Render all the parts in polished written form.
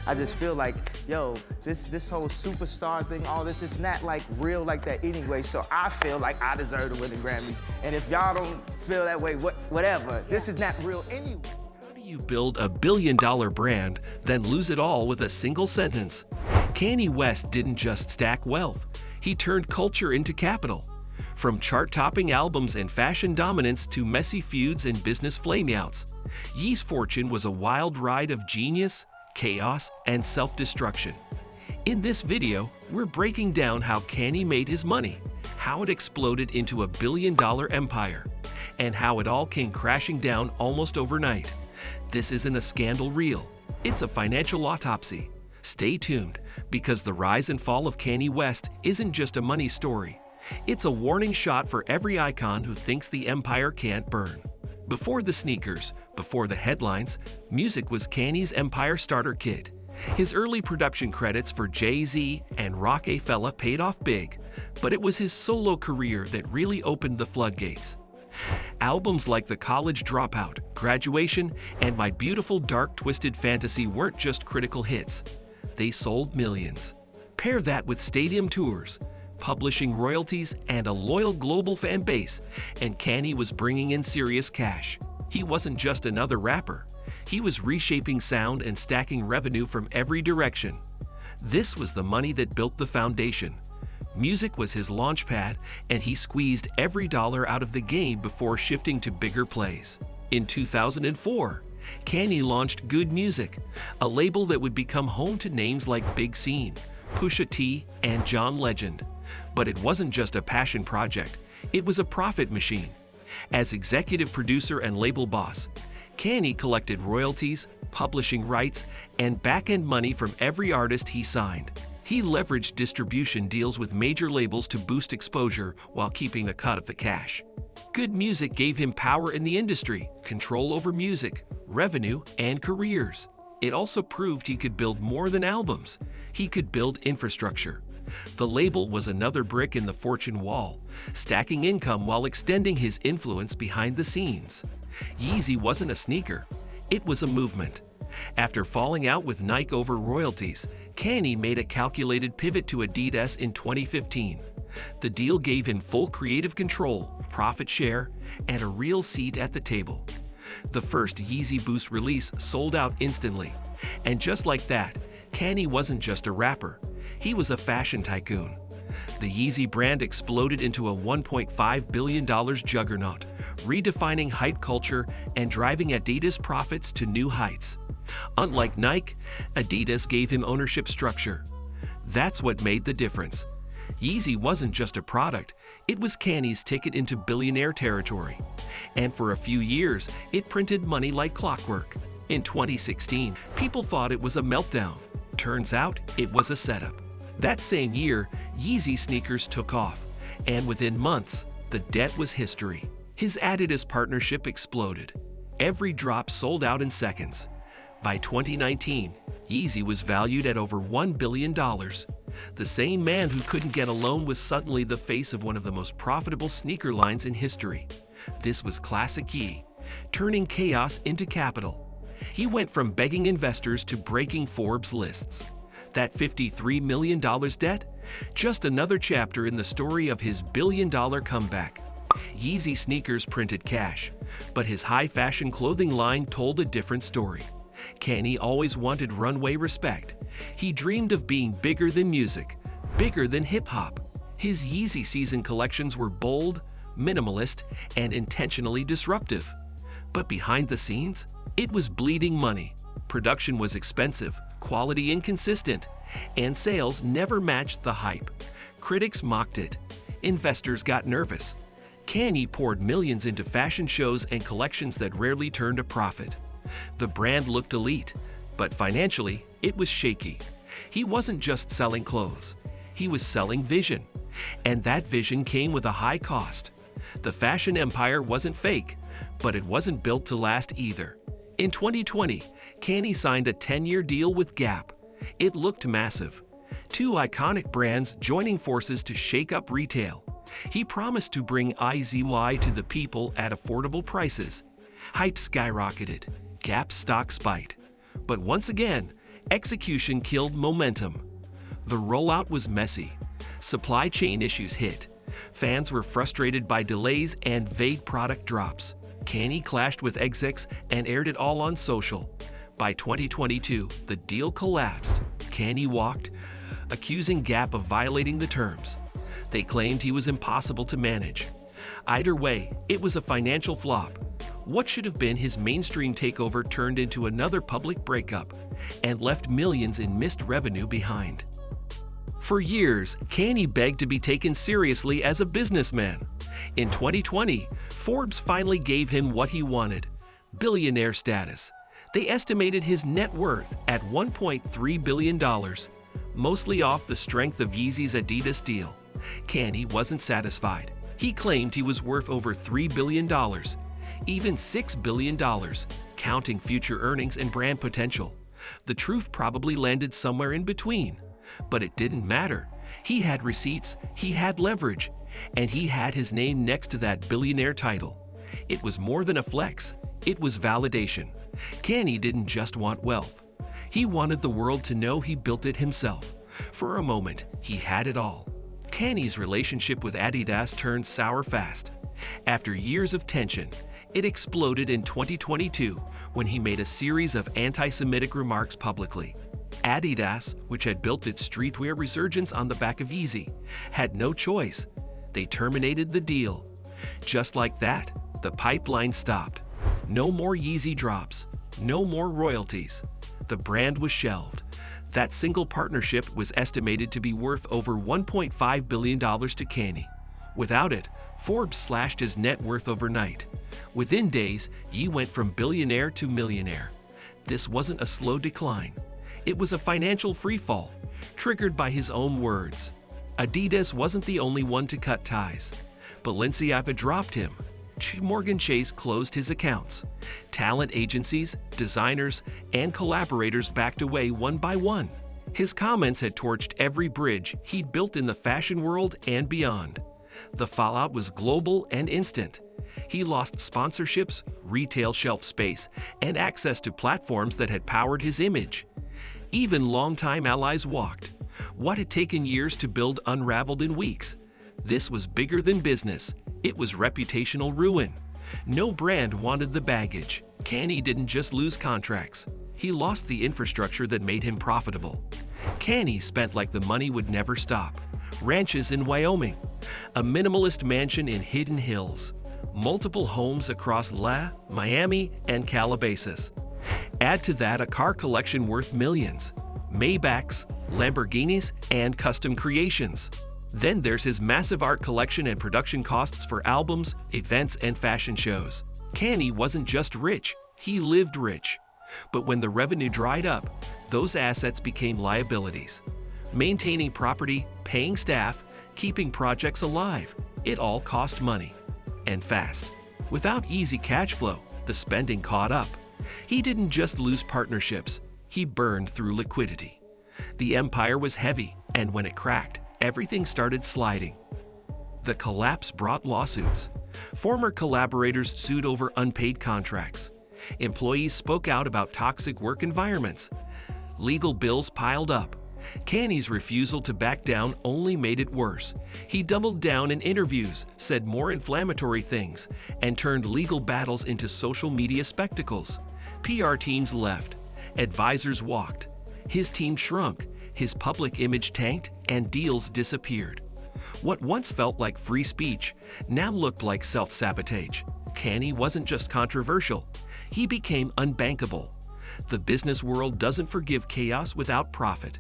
I just feel like, yo, this whole superstar thing, all this is not like real like that anyway. So I feel like I deserve to win the Grammys. And if y'all don't feel that way, whatever. This is not real anyway. How do you build a billion-dollar brand, then lose it all with a single sentence? Kanye West didn't just stack wealth, he turned culture into capital. From chart-topping albums and fashion dominance to messy feuds and business flameouts, Yeezy's fortune was a wild ride of genius, chaos, and self-destruction. In this video, we're breaking down how Kanye made his money, how it exploded into a billion-dollar empire, and how it all came crashing down almost overnight. This isn't a scandal reel, it's a financial autopsy. Stay tuned, because the rise and fall of Kanye West isn't just a money story. It's a warning shot for every icon who thinks the empire can't burn. Before the sneakers, before the headlines, music was Kanye's empire starter kit. His early production credits for Jay-Z and Rockefeller paid off big, but it was his solo career that really opened the floodgates. Albums like The College Dropout, Graduation, and My Beautiful Dark Twisted Fantasy weren't just critical hits. They sold millions. Pair that with stadium tours, publishing royalties, and a loyal global fan base, and Kanye was bringing in serious cash. He wasn't just another rapper. He was reshaping sound and stacking revenue from every direction. This was the money that built the foundation. Music was his launch pad, and he squeezed every dollar out of the game before shifting to bigger plays. In 2004, Kanye launched Good Music, a label that would become home to names like Big Sean, Pusha T, and John Legend. But it wasn't just a passion project, it was a profit machine. As executive producer and label boss, Kanye collected royalties, publishing rights, and back-end money from every artist he signed. He leveraged distribution deals with major labels to boost exposure while keeping a cut of the cash. Good Music gave him power in the industry, control over music, revenue, and careers. It also proved he could build more than albums. He could build infrastructure. The label was another brick in the fortune wall, stacking income while extending his influence behind the scenes. Yeezy wasn't a sneaker, it was a movement. After falling out with Nike over royalties, Kanye made a calculated pivot to Adidas in 2015. The deal gave him full creative control, profit share, and a real seat at the table. The first Yeezy Boost release sold out instantly, and just like that, Kanye wasn't just a rapper. He was a fashion tycoon. The Yeezy brand exploded into a $1.5 billion juggernaut, redefining hype culture and driving Adidas profits to new heights. Unlike Nike, Adidas gave him ownership structure. That's what made the difference. Yeezy wasn't just a product, it was Kanye's ticket into billionaire territory. And for a few years, it printed money like clockwork. In 2016, people thought it was a meltdown. Turns out, it was a setup. That same year, Yeezy sneakers took off, and within months, the debt was history. His Adidas partnership exploded. Every drop sold out in seconds. By 2019, Yeezy was valued at over $1 billion. The same man who couldn't get a loan was suddenly the face of one of the most profitable sneaker lines in history. This was classic Yeezy, turning chaos into capital. He went from begging investors to breaking Forbes lists. That $53 million debt? Just another chapter in the story of his billion-dollar comeback. Yeezy sneakers printed cash, but his high-fashion clothing line told a different story. Kanye always wanted runway respect. He dreamed of being bigger than music, bigger than hip-hop. His Yeezy season collections were bold, minimalist, and intentionally disruptive. But behind the scenes, it was bleeding money. Production was expensive, quality inconsistent, and sales never matched the hype. Critics mocked it. Investors got nervous. Kanye poured millions into fashion shows and collections that rarely turned a profit. The brand looked elite, but financially, it was shaky. He wasn't just selling clothes. He was selling vision. And that vision came with a high cost. The fashion empire wasn't fake, but it wasn't built to last either. In 2020, Kanye signed a 10-year deal with Gap. It looked massive. Two iconic brands joining forces to shake up retail. He promised to bring IZY to the people at affordable prices. Hype skyrocketed. Gap stock spiked. But once again, Execution killed momentum. The rollout was messy. Supply chain issues hit. Fans were frustrated by delays and vague product drops. Kanye clashed with execs and aired it all on social. By 2022, the deal collapsed. Kanye walked, accusing Gap of violating the terms. They claimed he was impossible to manage. Either way, it was a financial flop. What should have been his mainstream takeover turned into another public breakup and left millions in missed revenue behind. For years, Kanye begged to be taken seriously as a businessman. In 2020, Forbes finally gave him what he wanted: billionaire status. They estimated his net worth at $1.3 billion, mostly off the strength of Yeezy's Adidas deal. Kanye wasn't satisfied. He claimed he was worth over $3 billion, even $6 billion, counting future earnings and brand potential. The truth probably landed somewhere in between. But it didn't matter. He had receipts, he had leverage, and he had his name next to that billionaire title. It was more than a flex, it was validation. Kanye didn't just want wealth. He wanted the world to know he built it himself. For a moment, he had it all. Kanye's relationship with Adidas turned sour fast. After years of tension, it exploded in 2022 when he made a series of anti-Semitic remarks publicly. Adidas, which had built its streetwear resurgence on the back of Yeezy, had no choice. They terminated the deal. Just like that, the pipeline stopped. No more Yeezy drops, no more royalties. The brand was shelved. That single partnership was estimated to be worth over $1.5 billion to Kanye. Without it, Forbes slashed his net worth overnight. Within days, Ye went from billionaire to millionaire. This wasn't a slow decline. It was a financial freefall, triggered by his own words. Adidas wasn't the only one to cut ties. Balenciaga dropped him. Morgan Chase closed his accounts. Talent agencies, designers, and collaborators backed away one by one. His comments had torched every bridge he'd built in the fashion world and beyond. The fallout was global and instant. He lost sponsorships, retail shelf space, and access to platforms that had powered his image. Even longtime allies walked. What had taken years to build unraveled in weeks. This was bigger than business. It was reputational ruin. No brand wanted the baggage. Kanye didn't just lose contracts. He lost the infrastructure that made him profitable. Kanye spent like the money would never stop. Ranches in Wyoming, a minimalist mansion in Hidden Hills, multiple homes across Miami, and Calabasas. Add to that a car collection worth millions, Maybachs, Lamborghinis, and custom creations. Then there's his massive art collection and production costs for albums, events, and fashion shows. Kanye wasn't just rich, he lived rich. But when the revenue dried up, those assets became liabilities. Maintaining property, paying staff, keeping projects alive, it all cost money. And fast. Without easy cash flow, the spending caught up. He didn't just lose partnerships, he burned through liquidity. The empire was heavy, and when it cracked, everything started sliding. The collapse brought lawsuits. Former collaborators sued over unpaid contracts. Employees spoke out about toxic work environments. Legal bills piled up. Kanye's refusal to back down only made it worse. He doubled down in interviews, said more inflammatory things, and turned legal battles into social media spectacles. PR teams left. Advisors walked. His team shrunk. His public image tanked, and deals disappeared. What once felt like free speech now looked like self-sabotage. Kanye wasn't just controversial. He became unbankable. The business world doesn't forgive chaos without profit.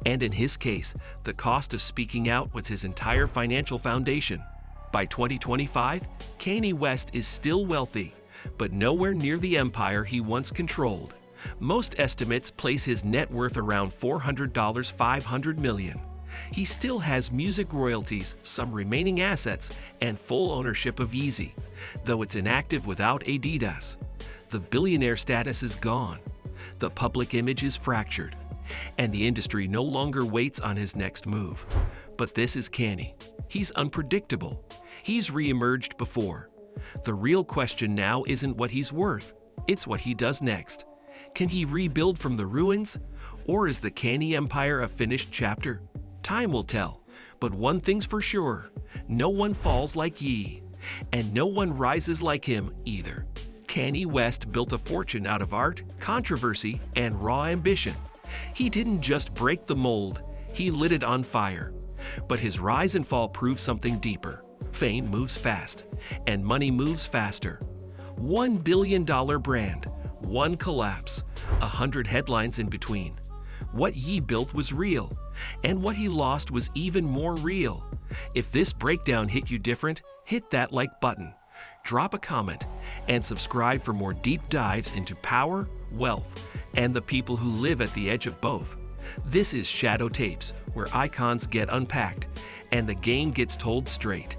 And in his case, the cost of speaking out was his entire financial foundation. By 2025, Kanye West is still wealthy, but nowhere near the empire he once controlled. Most estimates place his net worth around $500 million. He still has music royalties, some remaining assets, and full ownership of Yeezy, though it's inactive without Adidas. The billionaire status is gone. The public image is fractured, and the industry no longer waits on his next move. But this is Kanye. He's unpredictable. He's re-emerged before. The real question now isn't what he's worth, it's what he does next. Can he rebuild from the ruins, Or is the Kanye empire a finished chapter? Time will tell. But one thing's for sure, no one falls like Ye, and no one rises like him either. Kanye West built a fortune out of art, controversy, and raw ambition. He didn't just break the mold, he lit it on fire. But his rise and fall prove something deeper. Fame moves fast, and money moves faster. $1 billion brand, one collapse, 100 headlines in between. What Ye built was real, and what he lost was even more real. If this breakdown hit you different, hit that like button, drop a comment, and subscribe for more deep dives into power, wealth, and the people who live at the edge of both. This is Shadow Tapes, where icons get unpacked and the game gets told straight.